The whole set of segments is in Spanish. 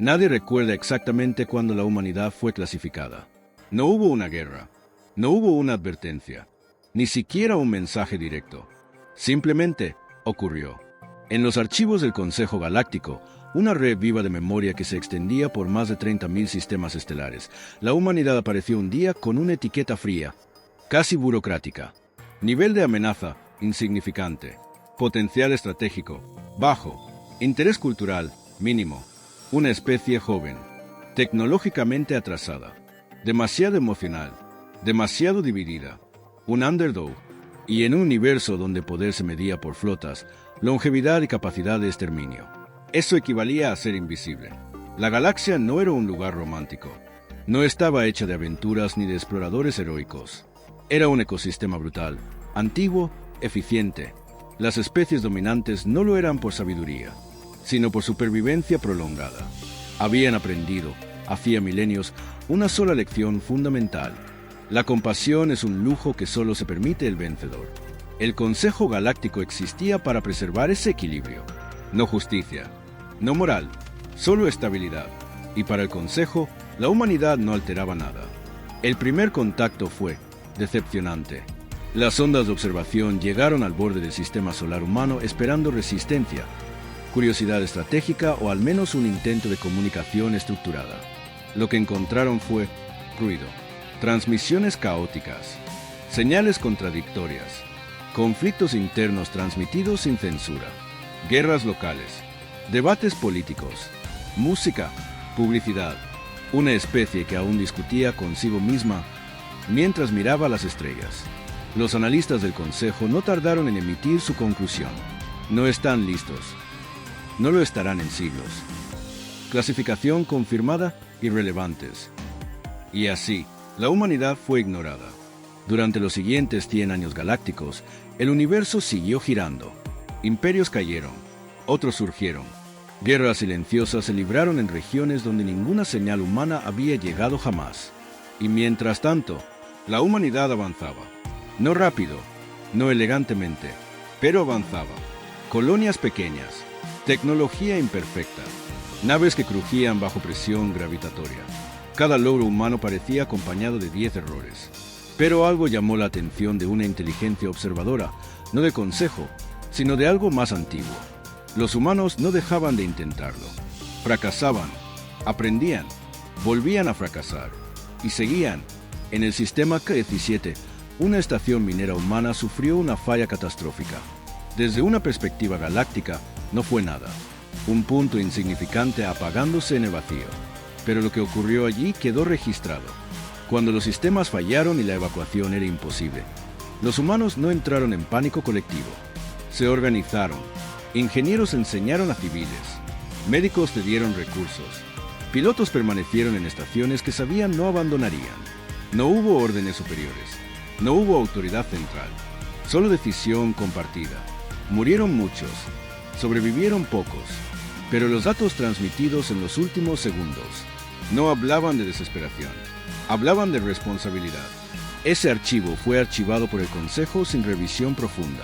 Nadie recuerda exactamente cuándo la humanidad fue clasificada. No hubo una guerra, no hubo una advertencia, ni siquiera un mensaje directo. Simplemente ocurrió. En los archivos del Consejo Galáctico, una red viva de memoria que se extendía por más de 30.000 sistemas estelares, la humanidad apareció un día con una etiqueta fría, casi burocrática. Nivel de amenaza, insignificante. Potencial estratégico, bajo. Interés cultural, mínimo. Una especie joven, tecnológicamente atrasada. Demasiado emocional, demasiado dividida. Un underdog. Y en un universo donde poder se medía por flotas, longevidad y capacidad de exterminio. Eso equivalía a ser invisible. La galaxia no era un lugar romántico. No estaba hecha de aventuras ni de exploradores heroicos. Era un ecosistema brutal, antiguo, eficiente. Las especies dominantes no lo eran por sabiduría, sino por supervivencia prolongada. Habían aprendido, hacía milenios, una sola lección fundamental. La compasión es un lujo que solo se permite el vencedor. El Consejo Galáctico existía para preservar ese equilibrio. No justicia, no moral, solo estabilidad. Y para el Consejo, la humanidad no alteraba nada. El primer contacto fue decepcionante. Las ondas de observación llegaron al borde del sistema solar humano esperando resistencia, curiosidad estratégica o al menos un intento de comunicación estructurada. Lo que encontraron fue ruido, transmisiones caóticas, señales contradictorias, conflictos internos transmitidos sin censura, guerras locales, debates políticos, música, publicidad, una especie que aún discutía consigo misma mientras miraba las estrellas. Los analistas del Consejo no tardaron en emitir su conclusión. No están listos. No lo estarán en siglos. Clasificación confirmada, irrelevantes. Y así, la humanidad fue ignorada. Durante los siguientes 100 años galácticos, el universo siguió girando. Imperios cayeron, otros surgieron. Guerras silenciosas se libraron en regiones donde ninguna señal humana había llegado jamás. Y mientras tanto, la humanidad avanzaba. No rápido, no elegantemente, pero avanzaba. Colonias pequeñas, tecnología imperfecta, naves que crujían bajo presión gravitatoria. Cada logro humano parecía acompañado de 10 errores. Pero algo llamó la atención de una inteligencia observadora, no de consejo, sino de algo más antiguo. Los humanos no dejaban de intentarlo. Fracasaban, aprendían, volvían a fracasar y seguían. En el sistema K-17, una estación minera humana sufrió una falla catastrófica. Desde una perspectiva galáctica, no fue nada. Un punto insignificante apagándose en el vacío. Pero lo que ocurrió allí quedó registrado. Cuando los sistemas fallaron y la evacuación era imposible, los humanos no entraron en pánico colectivo. Se organizaron. Ingenieros enseñaron a civiles. Médicos cedieron recursos. Pilotos permanecieron en estaciones que sabían no abandonarían. No hubo órdenes superiores. No hubo autoridad central. Solo decisión compartida. Murieron muchos. Sobrevivieron pocos. Pero los datos transmitidos en los últimos segundos no hablaban de desesperación. Hablaban de responsabilidad. Ese archivo fue archivado por el Consejo sin revisión profunda.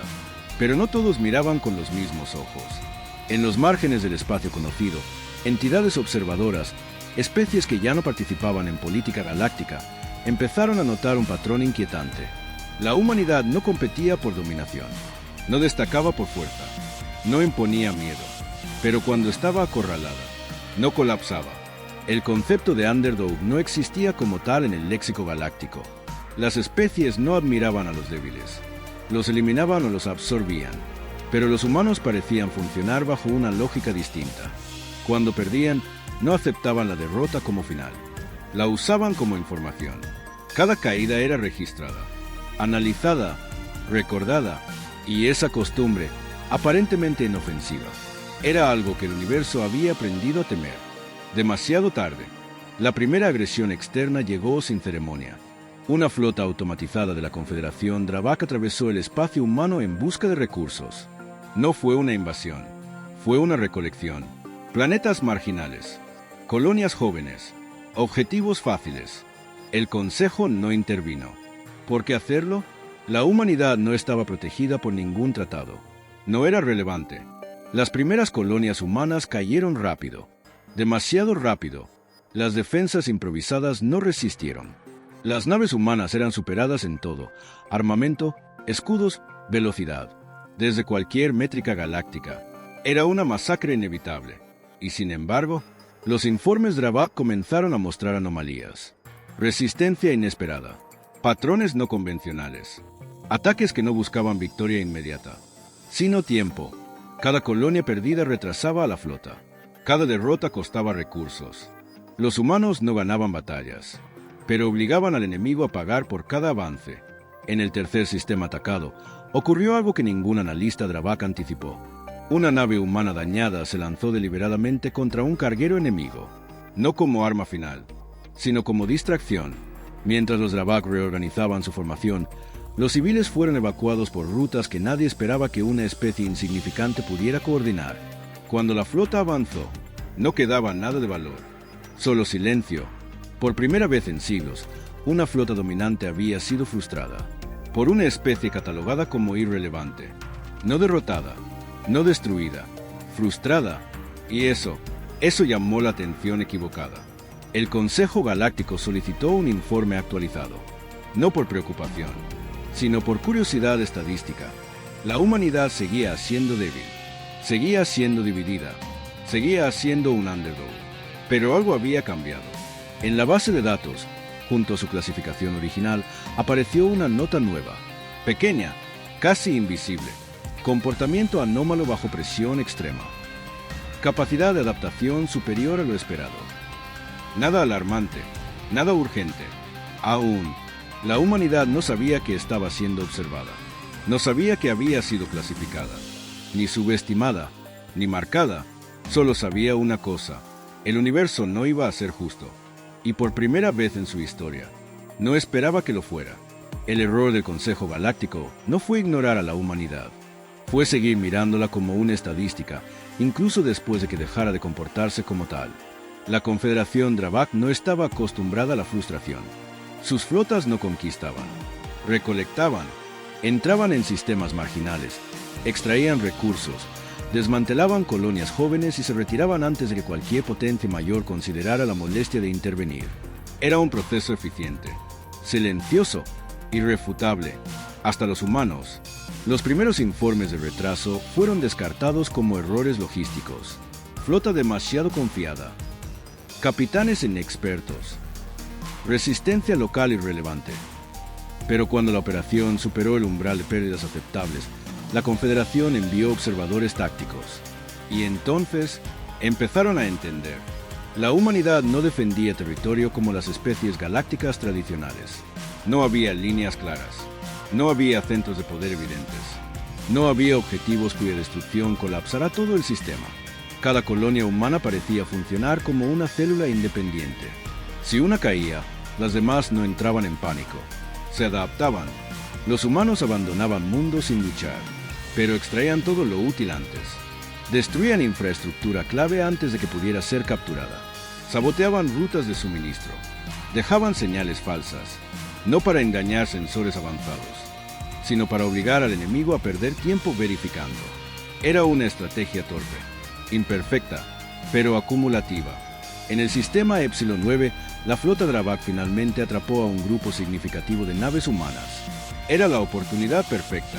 Pero no todos miraban con los mismos ojos. En los márgenes del espacio conocido, entidades observadoras, especies que ya no participaban en política galáctica, empezaron a notar un patrón inquietante. La humanidad no competía por dominación, no destacaba por fuerza, no imponía miedo, pero cuando estaba acorralada, no colapsaba. El concepto de underdog no existía como tal en el léxico galáctico. Las especies no admiraban a los débiles. Los eliminaban o los absorbían, pero los humanos parecían funcionar bajo una lógica distinta. Cuando perdían, no aceptaban la derrota como final. La usaban como información. Cada caída era registrada, analizada, recordada, y esa costumbre, aparentemente inofensiva, era algo que el universo había aprendido a temer. Demasiado tarde, la primera agresión externa llegó sin ceremonia. Una flota automatizada de la Confederación Dravak atravesó el espacio humano en busca de recursos. No fue una invasión, fue una recolección. Planetas marginales, colonias jóvenes, objetivos fáciles. El Consejo no intervino. ¿Por qué hacerlo? La humanidad no estaba protegida por ningún tratado. No era relevante. Las primeras colonias humanas cayeron rápido. Demasiado rápido. Las defensas improvisadas no resistieron. Las naves humanas eran superadas en todo: armamento, escudos, velocidad. Desde cualquier métrica galáctica. Era una masacre inevitable. Y sin embargo, los informes Dravak comenzaron a mostrar anomalías. Resistencia inesperada. Patrones no convencionales. Ataques que no buscaban victoria inmediata, sino tiempo. Cada colonia perdida retrasaba a la flota. Cada derrota costaba recursos. Los humanos no ganaban batallas, pero obligaban al enemigo a pagar por cada avance. En el tercer sistema atacado, ocurrió algo que ningún analista Dravak anticipó. Una nave humana dañada se lanzó deliberadamente contra un carguero enemigo, no como arma final, sino como distracción. Mientras los Dravak reorganizaban su formación, los civiles fueron evacuados por rutas que nadie esperaba que una especie insignificante pudiera coordinar. Cuando la flota avanzó, no quedaba nada de valor, solo silencio. Por primera vez en siglos, una flota dominante había sido frustrada por una especie catalogada como irrelevante. No derrotada, no destruida, frustrada. Y eso llamó la atención equivocada. El Consejo Galáctico solicitó un informe actualizado, no por preocupación, sino por curiosidad estadística. La humanidad seguía siendo débil, seguía siendo dividida, seguía siendo un underdog. Pero algo había cambiado. En la base de datos, junto a su clasificación original, apareció una nota nueva, pequeña, casi invisible: comportamiento anómalo bajo presión extrema. Capacidad de adaptación superior a lo esperado. Nada alarmante, nada urgente. Aún, la humanidad no sabía que estaba siendo observada. No sabía que había sido clasificada, ni subestimada, ni marcada. Solo sabía una cosa: el universo no iba a ser justo. Y por primera vez en su historia, no esperaba que lo fuera. El error del Consejo Galáctico no fue ignorar a la humanidad. Fue seguir mirándola como una estadística, incluso después de que dejara de comportarse como tal. La Confederación Dravak no estaba acostumbrada a la frustración. Sus flotas no conquistaban, recolectaban, entraban en sistemas marginales, extraían recursos, desmantelaban colonias jóvenes y se retiraban antes de que cualquier potencia mayor considerara la molestia de intervenir. Era un proceso eficiente, silencioso, irrefutable. Hasta los humanos. Los primeros informes de retraso fueron descartados como errores logísticos. Flota demasiado confiada. Capitanes inexpertos. Resistencia local irrelevante. Pero cuando la operación superó el umbral de pérdidas aceptables, la Confederación envió observadores tácticos. Y entonces empezaron a entender. La humanidad no defendía territorio como las especies galácticas tradicionales. No había líneas claras. No había centros de poder evidentes. No había objetivos cuya destrucción colapsará todo el sistema. Cada colonia humana parecía funcionar como una célula independiente. Si una caía, las demás no entraban en pánico. Se adaptaban. Los humanos abandonaban mundos sin luchar, pero extraían todo lo útil antes. Destruían infraestructura clave antes de que pudiera ser capturada. Saboteaban rutas de suministro. Dejaban señales falsas, no para engañar sensores avanzados, sino para obligar al enemigo a perder tiempo verificando. Era una estrategia torpe, imperfecta, pero acumulativa. En el sistema Epsilon 9, la flota Dravak finalmente atrapó a un grupo significativo de naves humanas. Era la oportunidad perfecta.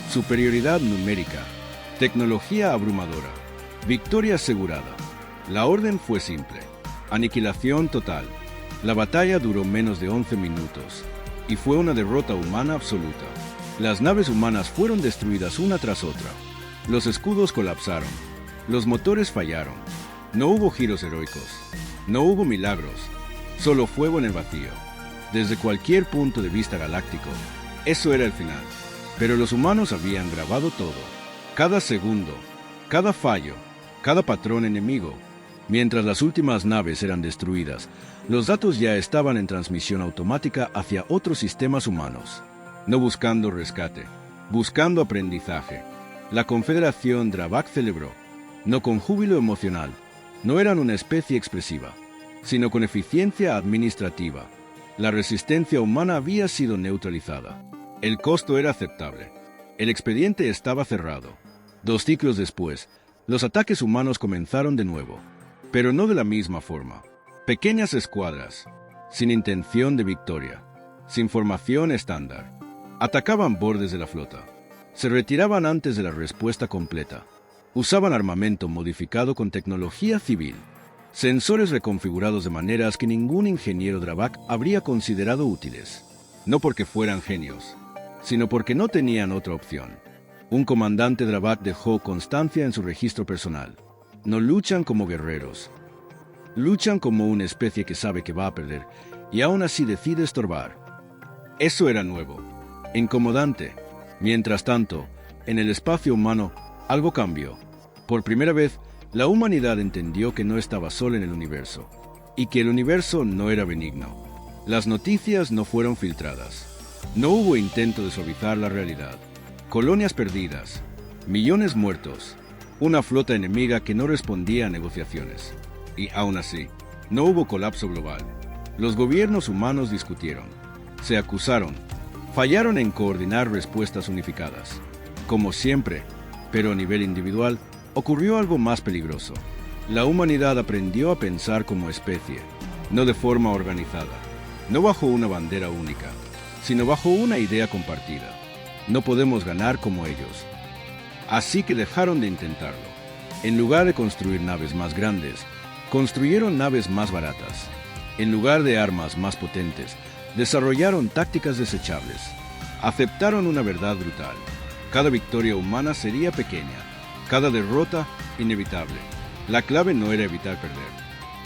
Superioridad numérica, tecnología abrumadora, victoria asegurada. La orden fue simple: aniquilación total. La batalla duró menos de 11 minutos, y fue una derrota humana absoluta. Las naves humanas fueron destruidas una tras otra. Los escudos colapsaron. Los motores fallaron. No hubo giros heroicos. No hubo milagros. Solo fuego en el vacío. Desde cualquier punto de vista galáctico, eso era el final. Pero los humanos habían grabado todo. Cada segundo, cada fallo, cada patrón enemigo. Mientras las últimas naves eran destruidas, los datos ya estaban en transmisión automática hacia otros sistemas humanos. No buscando rescate, buscando aprendizaje. La Confederación Dravak celebró, no con júbilo emocional. No eran una especie expresiva, sino con eficiencia administrativa. La resistencia humana había sido neutralizada. El costo era aceptable. El expediente estaba cerrado. 2 ciclos después, los ataques humanos comenzaron de nuevo. pero no de la misma forma. Pequeñas escuadras, sin intención de victoria, sin formación estándar, atacaban bordes de la flota. Se retiraban antes de la respuesta completa. Usaban armamento modificado con tecnología civil, sensores reconfigurados de maneras que ningún ingeniero Dravak habría considerado útiles. No porque fueran genios, sino porque no tenían otra opción. Un comandante Dravak dejó constancia en su registro personal. No luchan como guerreros. Luchan como una especie que sabe que va a perder y aún así decide estorbar. Eso era nuevo, incomodante. Mientras tanto, en el espacio humano, algo cambió. Por primera vez, la humanidad entendió que no estaba sola en el universo y que el universo no era benigno. Las noticias no fueron filtradas. No hubo intento de suavizar la realidad. Colonias perdidas, millones muertos, una flota enemiga que no respondía a negociaciones. Y aún así, no hubo colapso global. Los gobiernos humanos discutieron, se acusaron, fallaron en coordinar respuestas unificadas. Como siempre, pero a nivel individual, ocurrió algo más peligroso. La humanidad aprendió a pensar como especie, no de forma organizada, no bajo una bandera única, sino bajo una idea compartida. No podemos ganar como ellos. Así que dejaron de intentarlo. En lugar de construir naves más grandes, construyeron naves más baratas. En lugar de armas más potentes, desarrollaron tácticas desechables. Aceptaron una verdad brutal. Cada victoria humana sería pequeña, cada derrota inevitable. La clave no era evitar perder,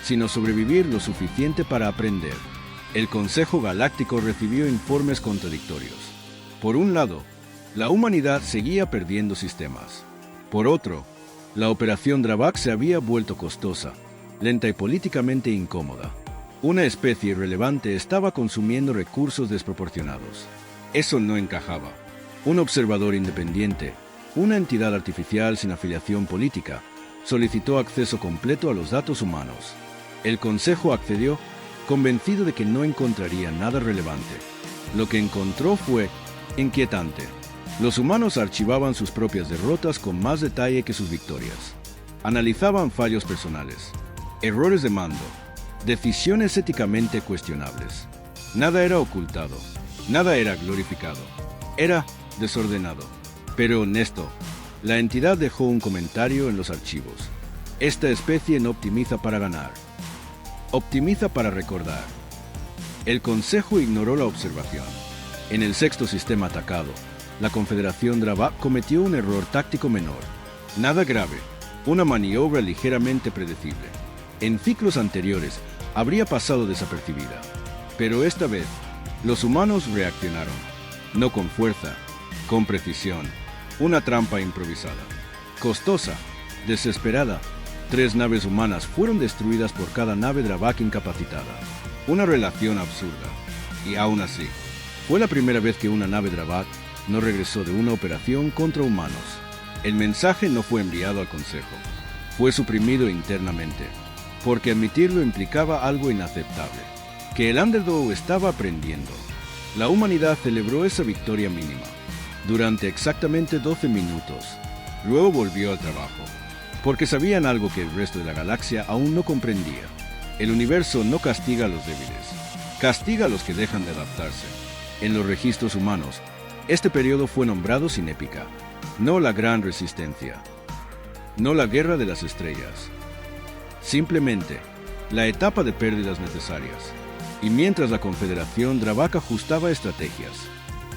sino sobrevivir lo suficiente para aprender. El Consejo Galáctico recibió informes contradictorios. Por un lado, la humanidad seguía perdiendo sistemas. Por otro, la operación Dravak se había vuelto costosa, lenta y políticamente incómoda. Una especie irrelevante estaba consumiendo recursos desproporcionados. Eso no encajaba. Un observador independiente, una entidad artificial sin afiliación política, solicitó acceso completo a los datos humanos. El Consejo accedió, convencido de que no encontraría nada relevante. Lo que encontró fue inquietante. Los humanos archivaban sus propias derrotas con más detalle que sus victorias. Analizaban fallos personales, errores de mando, decisiones éticamente cuestionables. Nada era ocultado, nada era glorificado. Era desordenado, pero honesto. La entidad dejó un comentario en los archivos. Esta especie no optimiza para ganar, optimiza para recordar. El Consejo ignoró la observación. En el sexto sistema atacado, la Confederación Dravak cometió un error táctico menor. Nada grave, una maniobra ligeramente predecible. En ciclos anteriores habría pasado desapercibida, pero esta vez los humanos reaccionaron, no con fuerza, con precisión. Una trampa improvisada, costosa, desesperada. 3 naves humanas fueron destruidas por cada nave Dravak incapacitada. Una relación absurda. Y aún así, fue la primera vez que una nave Dravak no regresó de una operación contra humanos. El mensaje no fue enviado al Consejo. Fue suprimido internamente, porque admitirlo implicaba algo inaceptable. Que el underdog estaba aprendiendo. La humanidad celebró esa victoria mínima durante exactamente 12 minutos. Luego volvió al trabajo, porque sabían algo que el resto de la galaxia aún no comprendía. El universo no castiga a los débiles, castiga a los que dejan de adaptarse. En los registros humanos, este periodo fue nombrado sin épica, no la Gran Resistencia, no la Guerra de las Estrellas. Simplemente, la etapa de pérdidas necesarias. Y mientras la Confederación Dravak ajustaba estrategias,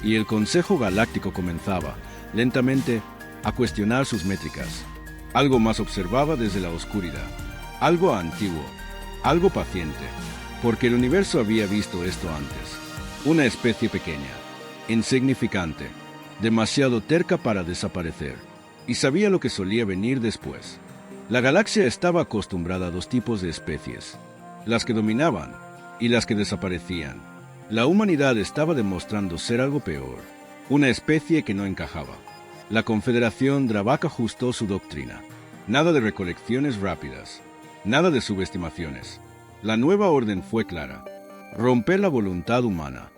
y el Consejo Galáctico comenzaba, lentamente, a cuestionar sus métricas, algo más observaba desde la oscuridad, algo antiguo, algo paciente, porque el universo había visto esto antes. Una especie pequeña, insignificante, demasiado terca para desaparecer, y sabía lo que solía venir después. La galaxia estaba acostumbrada a 2 tipos de especies, las que dominaban y las que desaparecían. La humanidad estaba demostrando ser algo peor, una especie que no encajaba. La Confederación Dravak ajustó su doctrina. Nada de recolecciones rápidas, nada de subestimaciones. La nueva orden fue clara: romper la voluntad humana.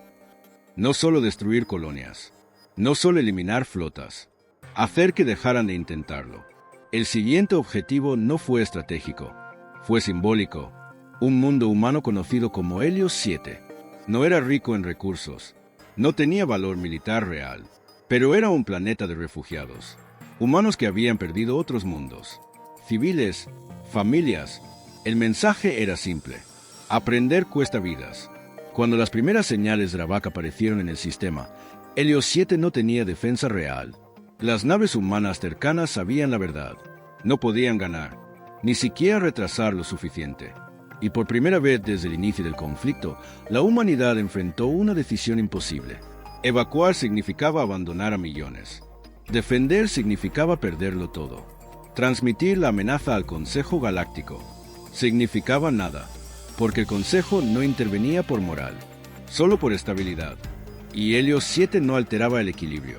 No solo destruir colonias, no solo eliminar flotas, hacer que dejaran de intentarlo. El siguiente objetivo no fue estratégico, Fue simbólico. Un mundo humano conocido como Helios 7. No era rico en recursos. No tenía valor militar real. Pero era un planeta de refugiados. Humanos que habían perdido otros mundos. Civiles, familias. El mensaje era simple. Aprender cuesta vidas. Cuando las primeras señales Dravak aparecieron en el sistema, Helios 7 no tenía defensa real. Las naves humanas cercanas sabían la verdad. No podían ganar, ni siquiera retrasar lo suficiente. Y por primera vez desde el inicio del conflicto, la humanidad enfrentó una decisión imposible. Evacuar significaba abandonar a millones. Defender significaba perderlo todo. Transmitir la amenaza al Consejo Galáctico significaba nada, porque el Consejo no intervenía por moral, solo por estabilidad. Y Helios 7 no alteraba el equilibrio.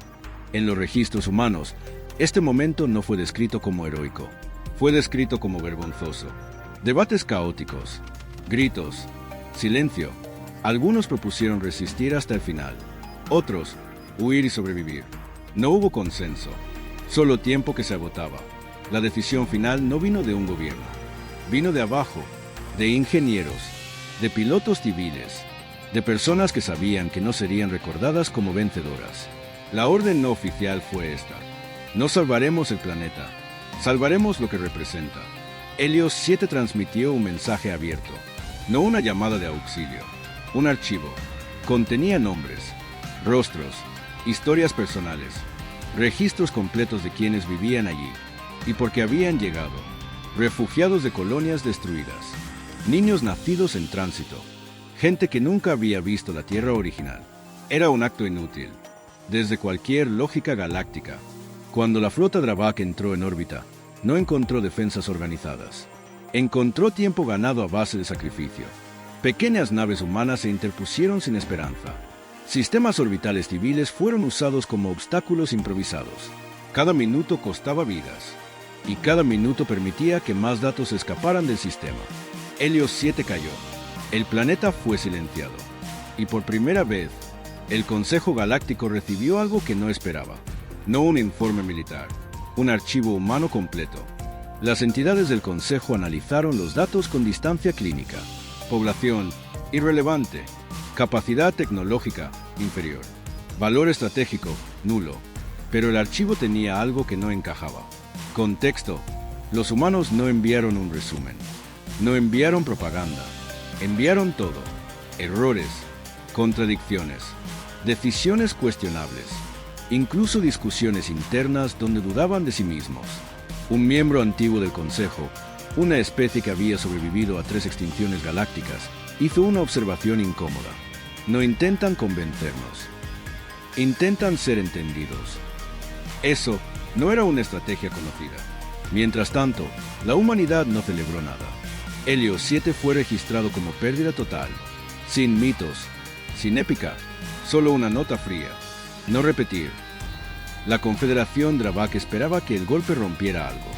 En los registros humanos, este momento no fue descrito como heroico, fue descrito como vergonzoso. Debates caóticos, gritos, silencio. Algunos propusieron resistir hasta el final, otros, huir y sobrevivir. No hubo consenso, solo tiempo que se agotaba. La decisión final no vino de un gobierno, vino de abajo, de ingenieros, de pilotos civiles, de personas que sabían que no serían recordadas como vencedoras. La orden no oficial fue esta: no salvaremos el planeta, salvaremos lo que representa. Helios 7 transmitió un mensaje abierto, no una llamada de auxilio. Un archivo. Contenía nombres, rostros, historias personales, registros completos de quienes vivían allí y por qué habían llegado. Refugiados de colonias destruidas, niños nacidos en tránsito, gente que nunca había visto la Tierra original. Era un acto inútil, desde cualquier lógica galáctica. Cuando la flota Dravak entró en órbita, no encontró defensas organizadas. Encontró tiempo ganado a base de sacrificio. Pequeñas naves humanas se interpusieron sin esperanza. Sistemas orbitales civiles fueron usados como obstáculos improvisados. Cada minuto costaba vidas, y cada minuto permitía que más datos escaparan del sistema. Helios 7 cayó. El planeta fue silenciado. Y por primera vez, el Consejo Galáctico recibió algo que no esperaba. No un informe militar, un archivo humano completo. Las entidades del Consejo analizaron los datos con distancia clínica. Población, irrelevante. Capacidad tecnológica, inferior. Valor estratégico, nulo. Pero el archivo tenía algo que no encajaba. Contexto: los humanos no enviaron un resumen. No enviaron propaganda. Enviaron todo. Errores, contradicciones, decisiones cuestionables, incluso discusiones internas donde dudaban de sí mismos. Un miembro antiguo del Consejo, una especie que había sobrevivido a 3 extinciones galácticas, hizo una observación incómoda. No intentan convencernos. Intentan ser entendidos. Eso no era una estrategia conocida. Mientras tanto, la humanidad no celebró nada. Helios 7 fue registrado como pérdida total, sin mitos, sin épica, solo una nota fría. No repetir. La Confederación Dravak esperaba que el golpe rompiera algo,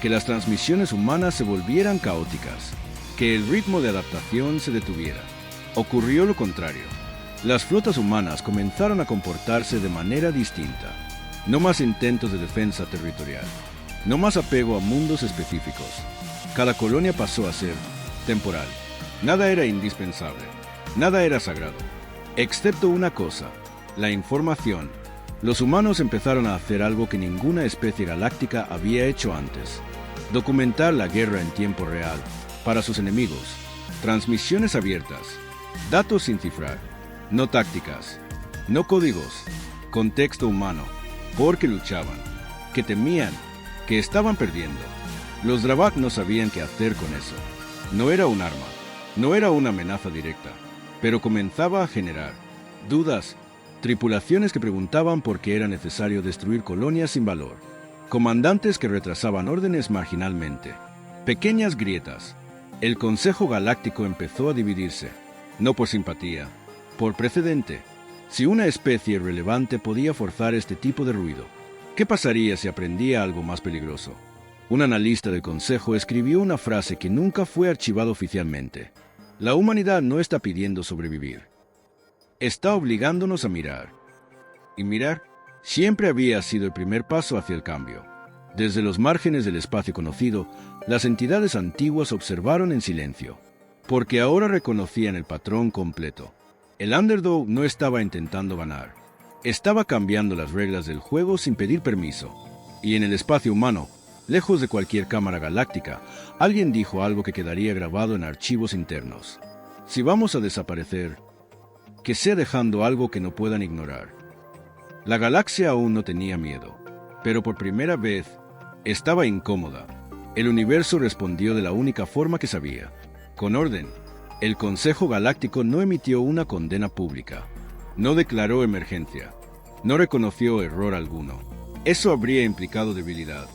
que las transmisiones humanas se volvieran caóticas, que el ritmo de adaptación se detuviera. Ocurrió lo contrario. Las flotas humanas comenzaron a comportarse de manera distinta. No más intentos de defensa territorial, no más apego a mundos específicos. Cada colonia pasó a ser temporal. Nada era indispensable, nada era sagrado, excepto una cosa: la información. Los humanos empezaron a hacer algo que ninguna especie galáctica había hecho antes: documentar la guerra en tiempo real para sus enemigos. Transmisiones abiertas, datos sin cifrar, no tácticas, no códigos, contexto humano, porque luchaban, que temían, que estaban perdiendo. Los Dravak no sabían qué hacer con eso. No era un arma, no era una amenaza directa, pero comenzaba a generar dudas, tripulaciones que preguntaban por qué era necesario destruir colonias sin valor, comandantes que retrasaban órdenes marginalmente, pequeñas grietas. El Consejo Galáctico empezó a dividirse, no por simpatía, por precedente. Si una especie relevante podía forzar este tipo de ruido, ¿qué pasaría si aprendía algo más peligroso? Un analista del Consejo escribió una frase que nunca fue archivada oficialmente: la humanidad no está pidiendo sobrevivir, está obligándonos a mirar. Y mirar siempre había sido el primer paso hacia el cambio. Desde los márgenes del espacio conocido, las entidades antiguas observaron en silencio, porque ahora reconocían el patrón completo. El Underdog no estaba intentando ganar, estaba cambiando las reglas del juego sin pedir permiso. Y en el espacio humano, lejos de cualquier cámara galáctica, alguien dijo algo que quedaría grabado en archivos internos. Si vamos a desaparecer, que sea dejando algo que no puedan ignorar. La galaxia aún no tenía miedo, pero por primera vez estaba incómoda. El universo respondió de la única forma que sabía, con orden. El Consejo Galáctico no emitió una condena pública, no declaró emergencia, no reconoció error alguno. Eso habría implicado debilidad.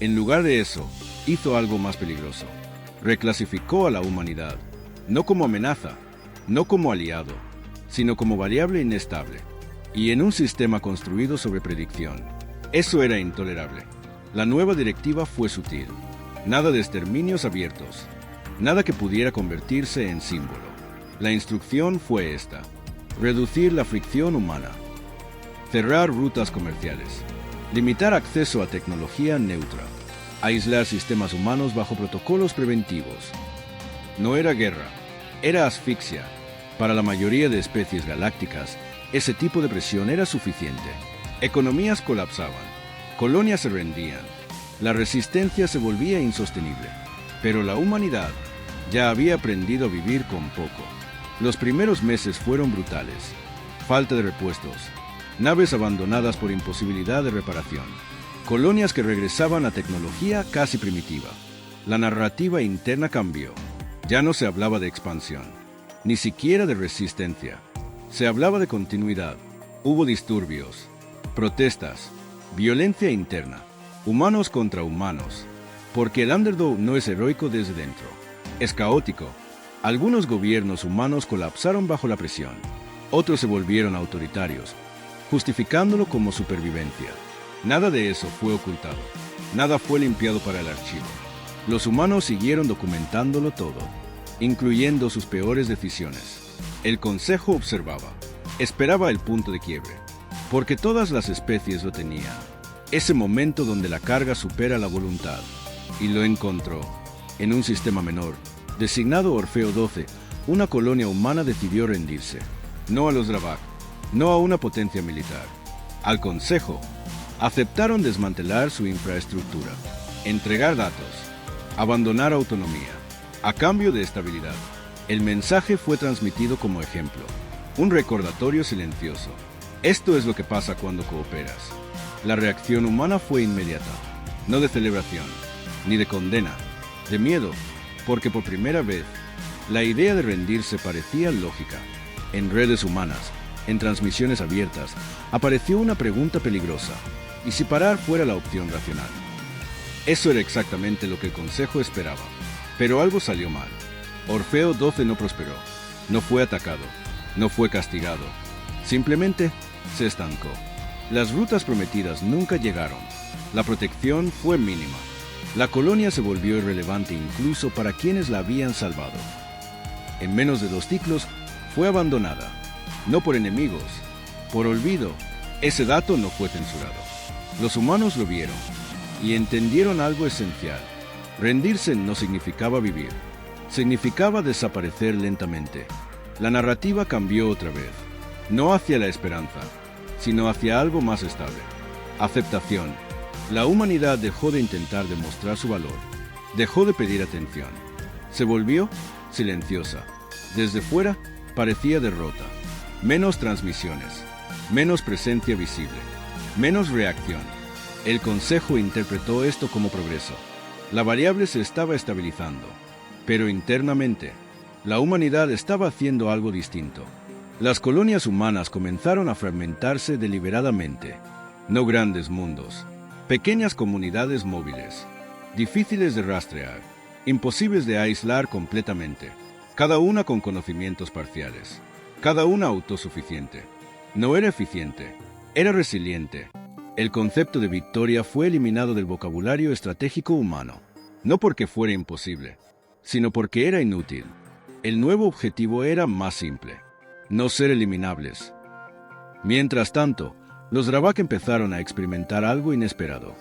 En lugar de eso, hizo algo más peligroso. Reclasificó a la humanidad, no como amenaza, no como aliado, sino como variable inestable, y en un sistema construido sobre predicción. Eso era intolerable. La nueva directiva fue sutil. Nada de exterminios abiertos, nada que pudiera convertirse en símbolo. La instrucción fue esta: reducir la fricción humana, cerrar rutas comerciales, limitar acceso a tecnología neutra, aislar sistemas humanos bajo protocolos preventivos. No era guerra, era asfixia. Para la mayoría de especies galácticas, ese tipo de presión era suficiente. Economías colapsaban, colonias se rendían, la resistencia se volvía insostenible. Pero la humanidad ya había aprendido a vivir con poco. Los primeros meses fueron brutales. Falta de repuestos, naves abandonadas por imposibilidad de reparación, colonias que regresaban a tecnología casi primitiva. La narrativa interna cambió. Ya no se hablaba de expansión, ni siquiera de resistencia. Se hablaba de continuidad. Hubo disturbios, protestas, violencia interna, humanos contra humanos, porque el Underdog no es heroico desde dentro, es caótico. Algunos gobiernos humanos colapsaron bajo la presión, otros se volvieron autoritarios, justificándolo como supervivencia. Nada de eso fue ocultado, nada fue limpiado para el archivo. Los humanos siguieron documentándolo todo, incluyendo sus peores decisiones. El Consejo observaba, esperaba el punto de quiebre, porque todas las especies lo tenían. Ese momento donde la carga supera la voluntad, y lo encontró. En un sistema menor, designado Orfeo 12, una colonia humana decidió rendirse. No a los Dravak, no a una potencia militar. Al Consejo, aceptaron desmantelar su infraestructura, entregar datos, abandonar autonomía, a cambio de estabilidad. El mensaje fue transmitido como ejemplo, un recordatorio silencioso. Esto es lo que pasa cuando cooperas. La reacción humana fue inmediata, no de celebración, ni de condena, de miedo, porque por primera vez, la idea de rendirse parecía lógica. En redes humanas, en transmisiones abiertas, apareció una pregunta peligrosa: ¿y si parar fuera la opción racional? Eso era exactamente lo que el Consejo esperaba, pero algo salió mal. Orfeo 12 no prosperó, no fue atacado, no fue castigado, simplemente se estancó. Las rutas prometidas nunca llegaron, la protección fue mínima, la colonia se volvió irrelevante incluso para quienes la habían salvado. En menos de 2 ciclos, fue abandonada, no por enemigos, por olvido. Ese dato no fue censurado. Los humanos lo vieron y entendieron algo esencial. Rendirse no significaba vivir, significaba desaparecer lentamente. La narrativa cambió otra vez, no hacia la esperanza, sino hacia algo más estable. Aceptación. La humanidad dejó de intentar demostrar su valor, dejó de pedir atención. Se volvió silenciosa. Desde fuera parecía derrota. Menos transmisiones, menos presencia visible, menos reacción. El Consejo interpretó esto como progreso. La variable se estaba estabilizando, pero internamente, la humanidad estaba haciendo algo distinto. Las colonias humanas comenzaron a fragmentarse deliberadamente. No grandes mundos, pequeñas comunidades móviles, difíciles de rastrear, imposibles de aislar completamente, cada una con conocimientos parciales, cada una autosuficiente. No era eficiente, era resiliente. El concepto de victoria fue eliminado del vocabulario estratégico humano, no porque fuera imposible, sino porque era inútil. El nuevo objetivo era más simple: no ser eliminables. Mientras tanto, los Dravak empezaron a experimentar algo inesperado: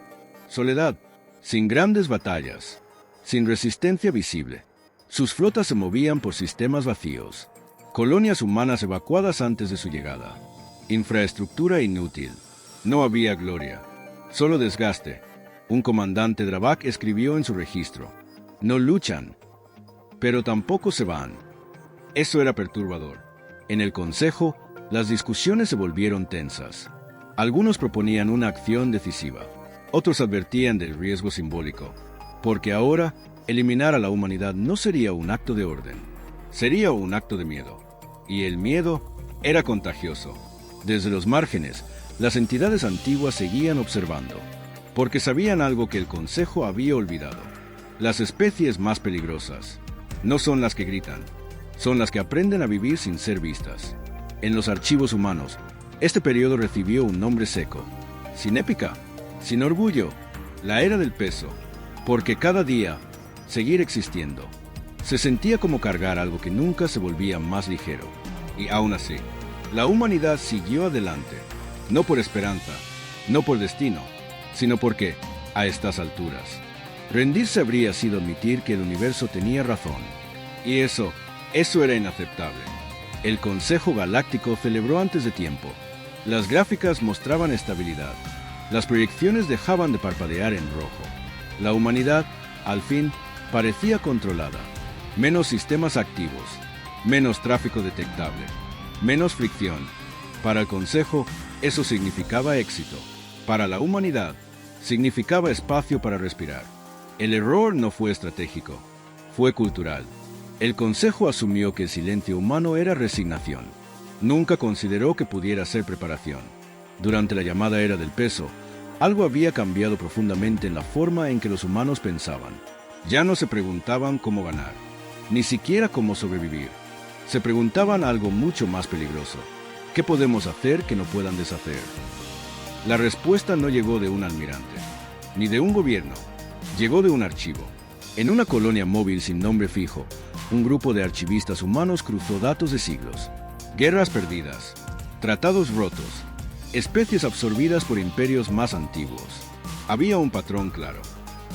soledad. sin grandes batallas, sin resistencia visible. Sus flotas se movían por sistemas vacíos, colonias humanas evacuadas antes de su llegada. Infraestructura inútil. No había gloria, solo desgaste. Un comandante Dravak escribió en su registro: no luchan, pero tampoco se van. Eso era perturbador. En el consejo, las discusiones se volvieron tensas. Algunos proponían una acción decisiva, otros advertían del riesgo simbólico, porque ahora eliminar a la humanidad no sería un acto de orden, sería un acto de miedo. Y el miedo era contagioso. Desde los márgenes, las entidades antiguas seguían observando, porque sabían algo que el consejo había olvidado. Las especies más peligrosas no son las que gritan, son las que aprenden a vivir sin ser vistas. En los archivos humanos, este periodo recibió un nombre seco, sin épica, sin orgullo, la era del peso, porque cada día, seguir existiendo, se sentía como cargar algo que nunca se volvía más ligero. Y aún así, la humanidad siguió adelante, no por esperanza, no por destino, sino porque, a estas alturas, rendirse habría sido admitir que el universo tenía razón. Y eso era inaceptable. El Consejo Galáctico celebró antes de tiempo. Las gráficas mostraban estabilidad. Las proyecciones dejaban de parpadear en rojo. La humanidad, al fin, parecía controlada. Menos sistemas activos, menos tráfico detectable, menos fricción. Para el Consejo, eso significaba éxito. Para la humanidad, significaba espacio para respirar. El error no fue estratégico, fue cultural. El Consejo asumió que el silencio humano era resignación. Nunca consideró que pudiera ser preparación. Durante la llamada Era del Peso, algo había cambiado profundamente en la forma en que los humanos pensaban. Ya no se preguntaban cómo ganar, ni siquiera cómo sobrevivir. Se preguntaban algo mucho más peligroso. ¿Qué podemos hacer que no puedan deshacer? La respuesta no llegó de un almirante, ni de un gobierno. Llegó de un archivo. En una colonia móvil sin nombre fijo, un grupo de archivistas humanos cruzó datos de siglos. Guerras perdidas, tratados rotos, especies absorbidas por imperios más antiguos. Había un patrón claro.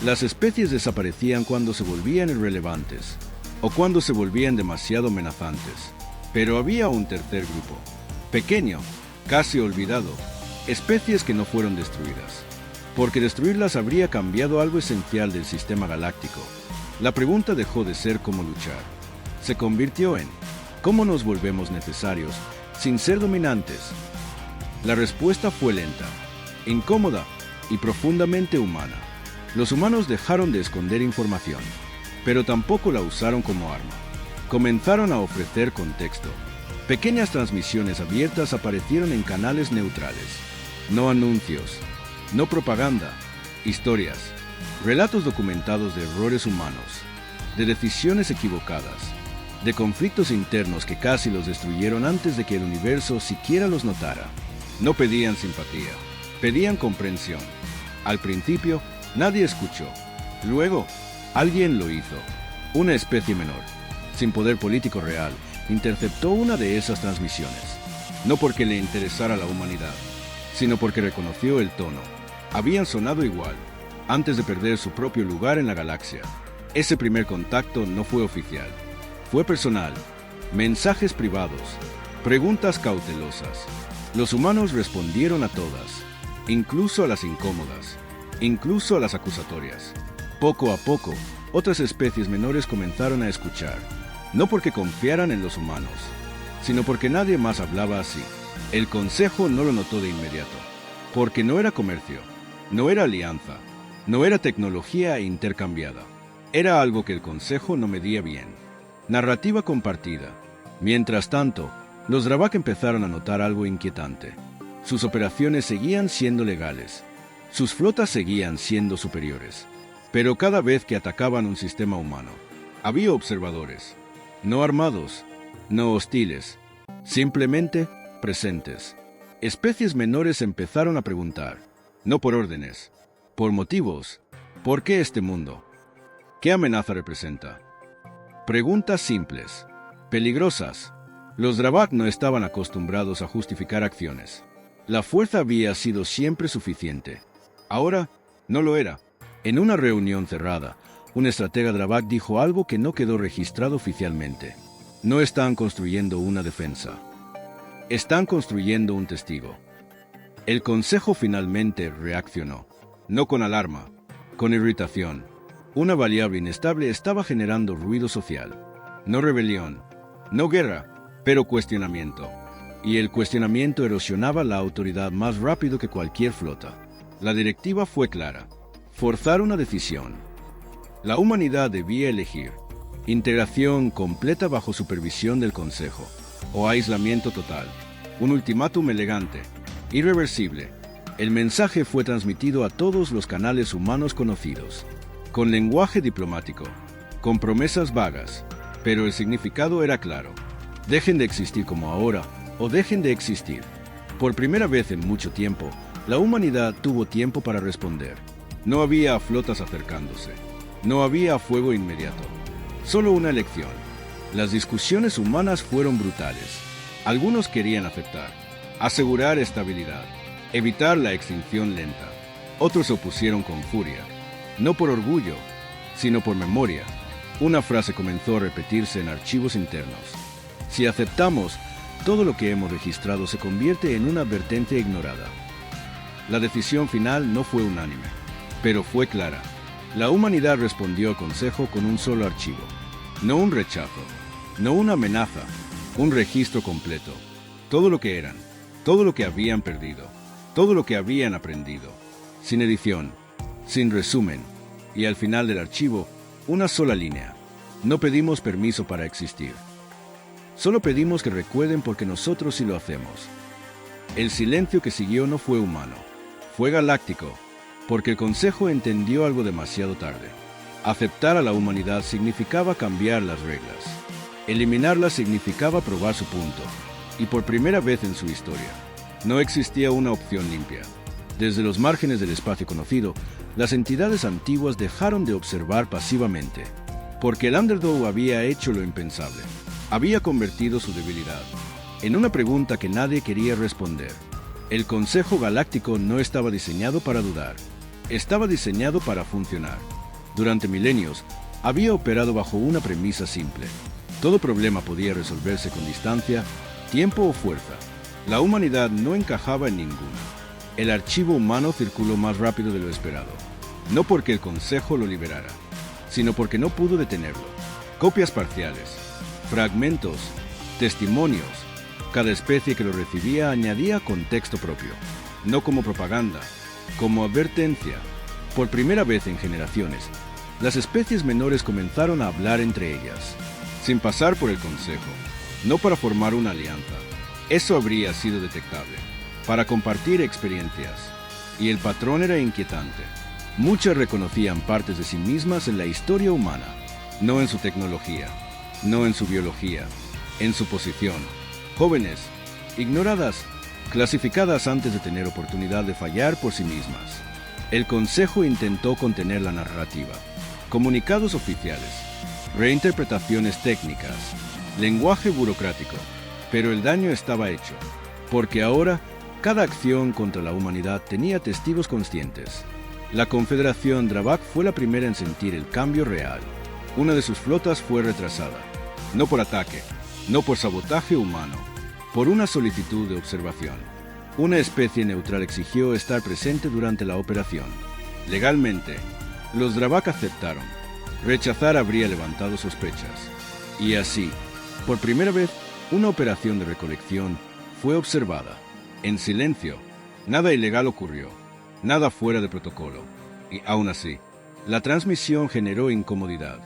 Las especies desaparecían cuando se volvían irrelevantes o cuando se volvían demasiado amenazantes. Pero había un tercer grupo, pequeño, casi olvidado, especies que no fueron destruidas, porque destruirlas habría cambiado algo esencial del sistema galáctico. La pregunta dejó de ser cómo luchar. Se convirtió en ¿cómo nos volvemos necesarios sin ser dominantes? La respuesta fue lenta, incómoda y profundamente humana. Los humanos dejaron de esconder información, pero tampoco la usaron como arma. Comenzaron a ofrecer contexto. Pequeñas transmisiones abiertas aparecieron en canales neutrales. No anuncios, no propaganda, historias, relatos documentados de errores humanos, de decisiones equivocadas, de conflictos internos que casi los destruyeron antes de que el universo siquiera los notara. No pedían simpatía, pedían comprensión. Al principio, nadie escuchó. Luego, alguien lo hizo. Una especie menor, sin poder político real, interceptó una de esas transmisiones. No porque le interesara la humanidad, sino porque reconoció el tono. Habían sonado igual, antes de perder su propio lugar en la galaxia. Ese primer contacto no fue oficial. Fue personal. Mensajes privados. Preguntas cautelosas. Los humanos respondieron a todas, incluso a las incómodas, incluso a las acusatorias. Poco a poco, otras especies menores comenzaron a escuchar, no porque confiaran en los humanos, sino porque nadie más hablaba así. El Consejo no lo notó de inmediato, porque no era comercio, no era alianza, no era tecnología intercambiada. Era algo que el Consejo no medía bien. Narrativa compartida. Mientras tanto, los Dravak empezaron a notar algo inquietante. Sus operaciones seguían siendo legales. Sus flotas seguían siendo superiores. Pero cada vez que atacaban un sistema humano, había observadores. No armados, no hostiles, simplemente presentes. Especies menores empezaron a preguntar, no por órdenes, por motivos. ¿Por qué este mundo? ¿Qué amenaza representa? Preguntas simples, peligrosas. Los Dravak no estaban acostumbrados a justificar acciones. La fuerza había sido siempre suficiente. Ahora, no lo era. En una reunión cerrada, un estratega Dravak dijo algo que no quedó registrado oficialmente. No están construyendo una defensa. Están construyendo un testigo. El Consejo finalmente reaccionó. No con alarma, con irritación. Una variable inestable estaba generando ruido social. No rebelión, no guerra, pero cuestionamiento. Y el cuestionamiento erosionaba la autoridad más rápido que cualquier flota. La directiva fue clara. Forzar una decisión. La humanidad debía elegir integración completa bajo supervisión del Consejo o aislamiento total. Un ultimátum elegante, irreversible. El mensaje fue transmitido a todos los canales humanos conocidos, con lenguaje diplomático, con promesas vagas, pero el significado era claro. Dejen de existir como ahora o dejen de existir. Por primera vez en mucho tiempo, la humanidad tuvo tiempo para responder. No había flotas acercándose. No había fuego inmediato. Solo una elección. Las discusiones humanas fueron brutales. Algunos querían aceptar, asegurar estabilidad, evitar la extinción lenta. Otros se opusieron con furia, no por orgullo, sino por memoria. Una frase comenzó a repetirse en archivos internos. Si aceptamos, todo lo que hemos registrado se convierte en una advertencia ignorada. La decisión final no fue unánime, pero fue clara. La humanidad respondió al Consejo con un solo archivo. No un rechazo, no una amenaza, un registro completo. Todo lo que eran, todo lo que habían perdido, todo lo que habían aprendido. Sin edición, sin resumen, y al final del archivo, una sola línea. No pedimos permiso para existir. Solo pedimos que recuerden porque nosotros sí lo hacemos. El silencio que siguió no fue humano, fue galáctico, porque el Consejo entendió algo demasiado tarde. Aceptar a la humanidad significaba cambiar las reglas. Eliminarlas significaba probar su punto. Y por primera vez en su historia, no existía una opción limpia. Desde los márgenes del espacio conocido, las entidades antiguas dejaron de observar pasivamente, porque el Underdog había hecho lo impensable. Había convertido su debilidad en una pregunta que nadie quería responder. El Consejo Galáctico no estaba diseñado para dudar. Estaba diseñado para funcionar. Durante milenios, había operado bajo una premisa simple. Todo problema podía resolverse con distancia, tiempo o fuerza. La humanidad no encajaba en ninguna. El archivo humano circuló más rápido de lo esperado. No porque el Consejo lo liberara, sino porque no pudo detenerlo. Copias parciales, fragmentos, testimonios. Cada especie que lo recibía añadía contexto propio. No como propaganda, como advertencia. Por primera vez en generaciones, las especies menores comenzaron a hablar entre ellas, sin pasar por el Consejo, no para formar una alianza. Eso habría sido detectable, para compartir experiencias. Y el patrón era inquietante. Muchas reconocían partes de sí mismas en la historia humana, no en su tecnología, no en su biología, en su posición. Jóvenes, ignoradas, clasificadas antes de tener oportunidad de fallar por sí mismas. El Consejo intentó contener la narrativa. Comunicados oficiales, reinterpretaciones técnicas, lenguaje burocrático. Pero el daño estaba hecho, porque ahora cada acción contra la humanidad tenía testigos conscientes. La Confederación Dravak fue la primera en sentir el cambio real. Una de sus flotas fue retrasada, no por ataque, no por sabotaje humano, por una solicitud de observación. Una especie neutral exigió estar presente durante la operación. Legalmente, los Dravak aceptaron. Rechazar habría levantado sospechas. Y así, por primera vez, una operación de recolección fue observada. En silencio, nada ilegal ocurrió, nada fuera de protocolo. Y aún así, la transmisión generó incomodidad.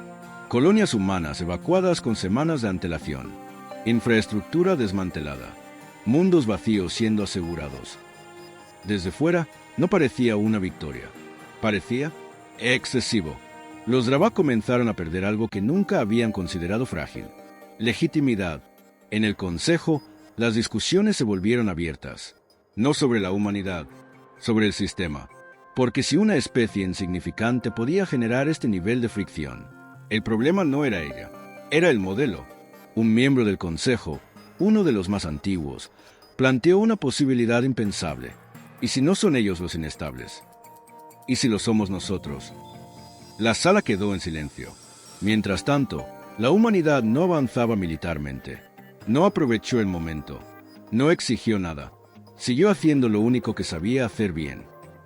Colonias humanas evacuadas con semanas de antelación. Infraestructura desmantelada. Mundos vacíos siendo asegurados. Desde fuera, no parecía una victoria. Parecía excesivo. Los Dravak comenzaron a perder algo que nunca habían considerado frágil: legitimidad. En el Consejo, las discusiones se volvieron abiertas. No sobre la humanidad, sobre el sistema. Porque si una especie insignificante podía generar este nivel de fricción, el problema no era ella, era el modelo. Un miembro del Consejo, uno de los más antiguos, planteó una posibilidad impensable. ¿Y si no son ellos los inestables? ¿Y si lo somos nosotros? La sala quedó en silencio. Mientras tanto, la humanidad no avanzaba militarmente. No aprovechó el momento. No exigió nada. Siguió haciendo lo único que sabía hacer bien.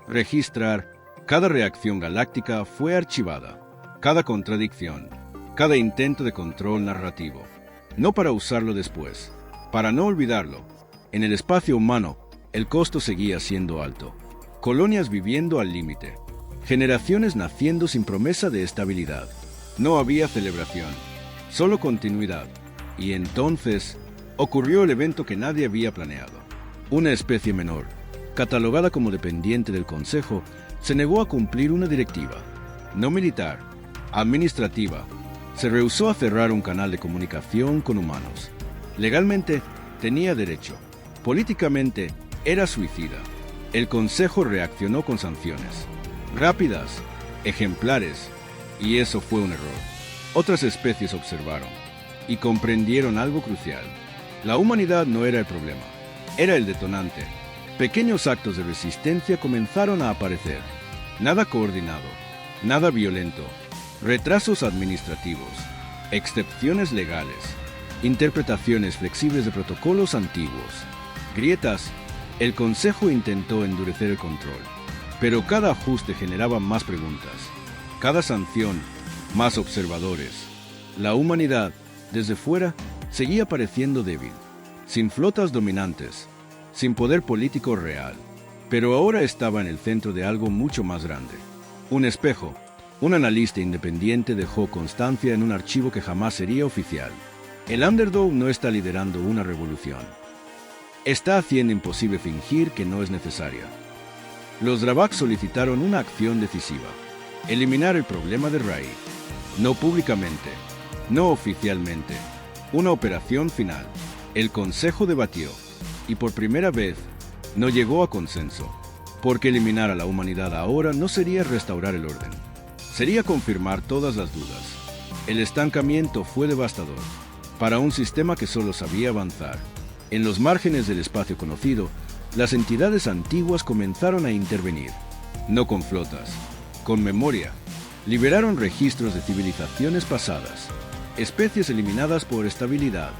Registrar. Cada reacción galáctica fue archivada. Cada contradicción. Cada intento de control narrativo. No para usarlo después. Para no olvidarlo. En el espacio humano, el costo seguía siendo alto. Colonias viviendo al límite. Generaciones naciendo sin promesa de estabilidad. No había celebración. Solo continuidad. Y entonces ocurrió el evento que nadie había planeado. Una especie menor, catalogada como dependiente del Consejo, se negó a cumplir una directiva. No militar, administrativa. Se rehusó a cerrar un canal de comunicación con humanos. Legalmente tenía derecho. Políticamente era suicida. El Consejo reaccionó con sanciones. Rápidas, ejemplares, y eso fue un error. Otras especies observaron y comprendieron algo crucial. La humanidad no era el problema, era el detonante. Pequeños actos de resistencia comenzaron a aparecer. Nada coordinado, nada violento. Retrasos administrativos, excepciones legales, interpretaciones flexibles de protocolos antiguos, grietas. El Consejo intentó endurecer el control, pero cada ajuste generaba más preguntas, cada sanción, más observadores. La humanidad, desde fuera, seguía pareciendo débil, sin flotas dominantes, sin poder político real, pero ahora estaba en el centro de algo mucho más grande. Un espejo. Un analista independiente dejó constancia en un archivo que jamás sería oficial. El Underdog no está liderando una revolución. Está haciendo imposible fingir que no es necesaria. Los Dravak solicitaron una acción decisiva. Eliminar el problema de raíz. No públicamente, no oficialmente. Una operación final. El Consejo debatió, y por primera vez, no llegó a consenso. Porque eliminar a la humanidad ahora no sería restaurar el orden. Sería confirmar todas las dudas. El estancamiento fue devastador para un sistema que solo sabía avanzar. En los márgenes del espacio conocido, las entidades antiguas comenzaron a intervenir. No con flotas, con memoria. Liberaron registros de civilizaciones pasadas, especies eliminadas por estabilidad,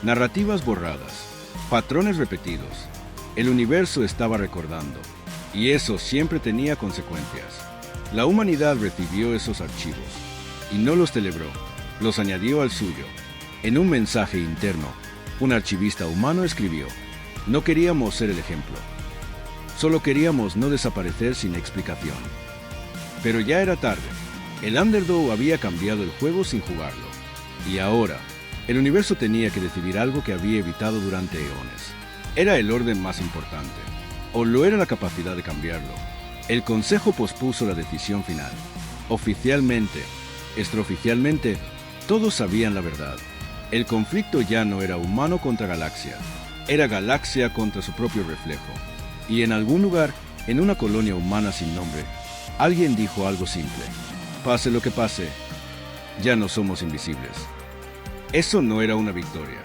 narrativas borradas, patrones repetidos. El universo estaba recordando, y eso siempre tenía consecuencias. La humanidad recibió esos archivos, y no los celebró, los añadió al suyo. En un mensaje interno, un archivista humano escribió: no queríamos ser el ejemplo, solo queríamos no desaparecer sin explicación. Pero ya era tarde, el Underdog había cambiado el juego sin jugarlo, y ahora, el universo tenía que decidir algo que había evitado durante eones. Era el orden más importante, o lo era la capacidad de cambiarlo. El Consejo pospuso la decisión final. Oficialmente, extraoficialmente, todos sabían la verdad. El conflicto ya no era humano contra galaxia, era galaxia contra su propio reflejo. Y en algún lugar, en una colonia humana sin nombre, alguien dijo algo simple: pase lo que pase, ya no somos invisibles. Eso no era una victoria,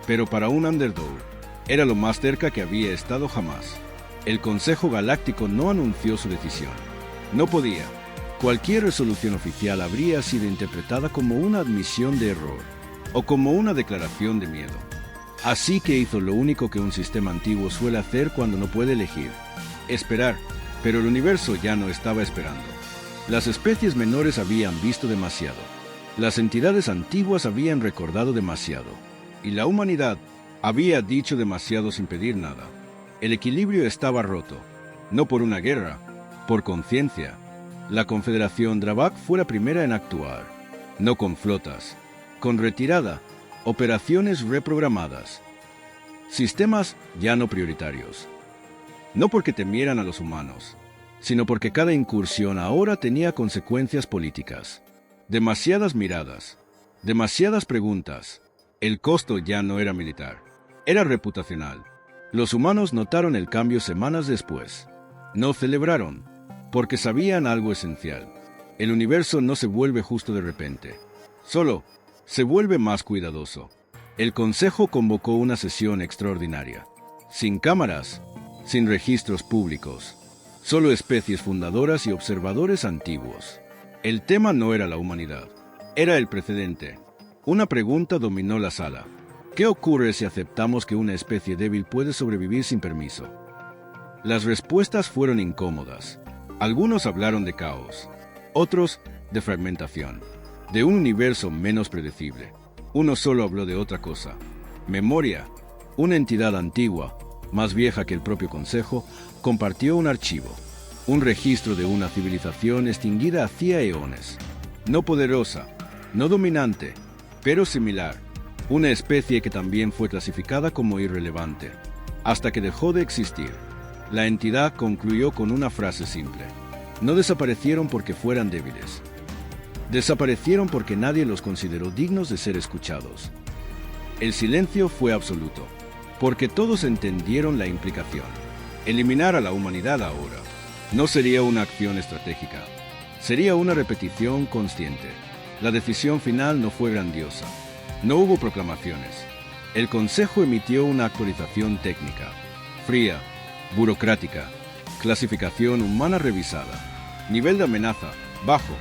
pero para un Underdog, era lo más cerca que había estado jamás. El Consejo Galáctico no anunció su decisión. No podía. Cualquier resolución oficial habría sido interpretada como una admisión de error o como una declaración de miedo. Así que hizo lo único que un sistema antiguo suele hacer cuando no puede elegir: esperar. Pero el universo ya no estaba esperando. Las especies menores habían visto demasiado. Las entidades antiguas habían recordado demasiado. Y la humanidad había dicho demasiado sin pedir nada. El equilibrio estaba roto, no por una guerra, por conciencia. La Confederación Dravak fue la primera en actuar, no con flotas, con retirada, operaciones reprogramadas, sistemas ya no prioritarios. No porque temieran a los humanos, sino porque cada incursión ahora tenía consecuencias políticas. Demasiadas miradas, demasiadas preguntas. El costo ya no era militar, era reputacional. Los humanos notaron el cambio semanas después. No celebraron, porque sabían algo esencial. El universo no se vuelve justo de repente. Solo se vuelve más cuidadoso. El Consejo convocó una sesión extraordinaria. Sin cámaras, sin registros públicos. Solo especies fundadoras y observadores antiguos. El tema no era la humanidad, era el precedente. Una pregunta dominó la sala. ¿Qué ocurre si aceptamos que una especie débil puede sobrevivir sin permiso? Las respuestas fueron incómodas. Algunos hablaron de caos, otros de fragmentación, de un universo menos predecible. Uno solo habló de otra cosa: memoria. Una entidad antigua, más vieja que el propio Consejo, compartió un archivo, un registro de una civilización extinguida hacía eones. No poderosa, no dominante, pero similar. Una especie que también fue clasificada como irrelevante, hasta que dejó de existir. La entidad concluyó con una frase simple: no desaparecieron porque fueran débiles. Desaparecieron porque nadie los consideró dignos de ser escuchados. El silencio fue absoluto, porque todos entendieron la implicación. Eliminar a la humanidad ahora no sería una acción estratégica, sería una repetición consciente. La decisión final no fue grandiosa. No hubo proclamaciones. El Consejo emitió una actualización técnica, fría, burocrática, clasificación humana revisada, nivel de amenaza, bajo,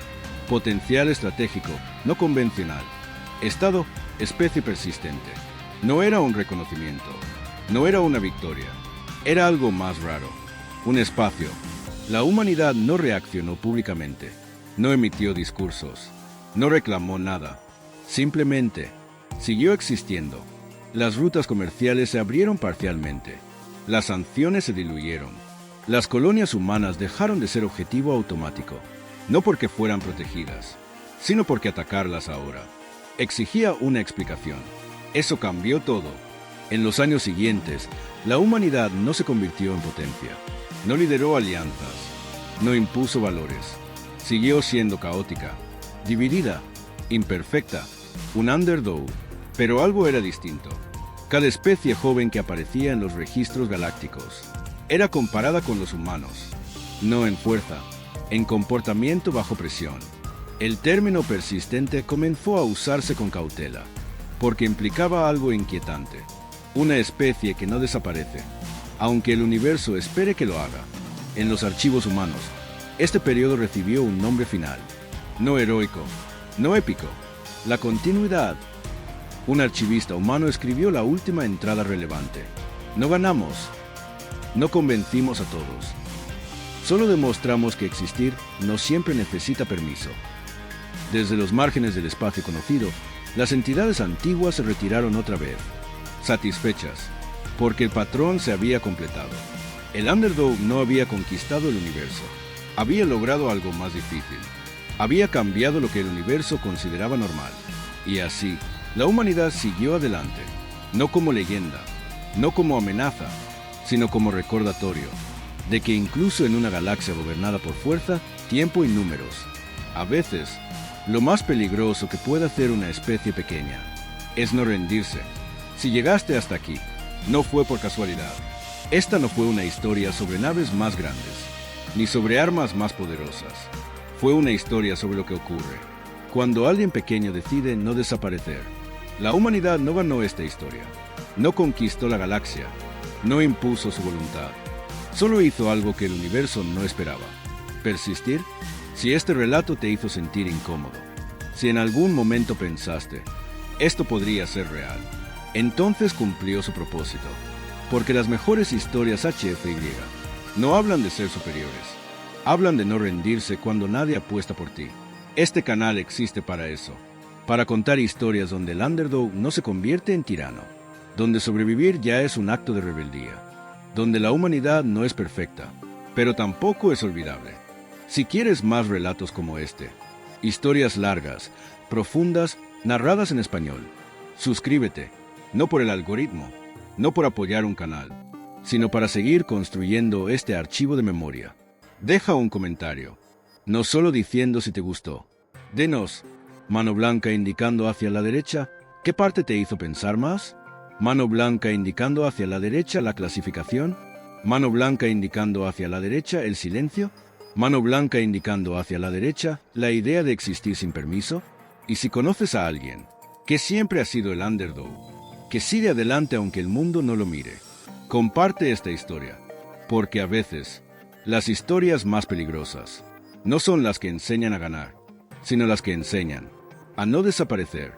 potencial estratégico, no convencional, estado, especie persistente. No era un reconocimiento, no era una victoria, era algo más raro, un espacio. La humanidad no reaccionó públicamente, no emitió discursos, no reclamó nada, simplemente siguió existiendo. Las rutas comerciales se abrieron parcialmente, las sanciones se diluyeron, las colonias humanas dejaron de ser objetivo automático, no porque fueran protegidas, sino porque atacarlas ahora exigía una explicación. Eso cambió todo. En los años siguientes, la humanidad no se convirtió en potencia, no lideró alianzas, no impuso valores. Siguió siendo caótica, dividida, imperfecta, un underdog. Pero algo era distinto. Cada especie joven que aparecía en los registros galácticos era comparada con los humanos, no en fuerza, en comportamiento bajo presión. El término persistente comenzó a usarse con cautela, porque implicaba algo inquietante. Una especie que no desaparece, aunque el universo espere que lo haga. En los archivos humanos, este periodo recibió un nombre final. No heroico, no épico, la continuidad. Un archivista humano escribió la última entrada relevante. No ganamos, no convencimos a todos. Solo demostramos que existir no siempre necesita permiso. Desde los márgenes del espacio conocido, las entidades antiguas se retiraron otra vez, satisfechas, porque el patrón se había completado. El underdog no había conquistado el universo, había logrado algo más difícil. Había cambiado lo que el universo consideraba normal. Y así, la humanidad siguió adelante, no como leyenda, no como amenaza, sino como recordatorio de que incluso en una galaxia gobernada por fuerza, tiempo y números, a veces, lo más peligroso que puede hacer una especie pequeña es no rendirse. Si llegaste hasta aquí, no fue por casualidad. Esta no fue una historia sobre naves más grandes, ni sobre armas más poderosas. Fue una historia sobre lo que ocurre cuando alguien pequeño decide no desaparecer. La humanidad no ganó esta historia, no conquistó la galaxia, no impuso su voluntad. Solo hizo algo que el universo no esperaba: persistir. Si este relato te hizo sentir incómodo, si en algún momento pensaste, esto podría ser real, entonces cumplió su propósito, porque las mejores historias HFY no hablan de ser superiores, hablan de no rendirse cuando nadie apuesta por ti. Este canal existe para eso, para contar historias donde el underdog no se convierte en tirano, donde sobrevivir ya es un acto de rebeldía, donde la humanidad no es perfecta, pero tampoco es olvidable. Si quieres más relatos como este, historias largas, profundas, narradas en español, suscríbete, no por el algoritmo, no por apoyar un canal, sino para seguir construyendo este archivo de memoria. Deja un comentario, no solo diciendo si te gustó. Denos, mano blanca indicando hacia la derecha, ¿qué parte te hizo pensar más? Mano blanca indicando hacia la derecha la clasificación, mano blanca indicando hacia la derecha el silencio, mano blanca indicando hacia la derecha la idea de existir sin permiso. Y si conoces a alguien que siempre ha sido el underdog, que sigue adelante aunque el mundo no lo mire, comparte esta historia, porque a veces las historias más peligrosas no son las que enseñan a ganar, sino las que enseñan a no desaparecer.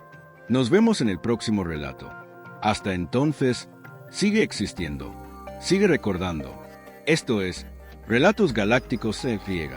Nos vemos en el próximo relato. Hasta entonces, sigue existiendo, sigue recordando. Esto es Relatos Galácticos CY.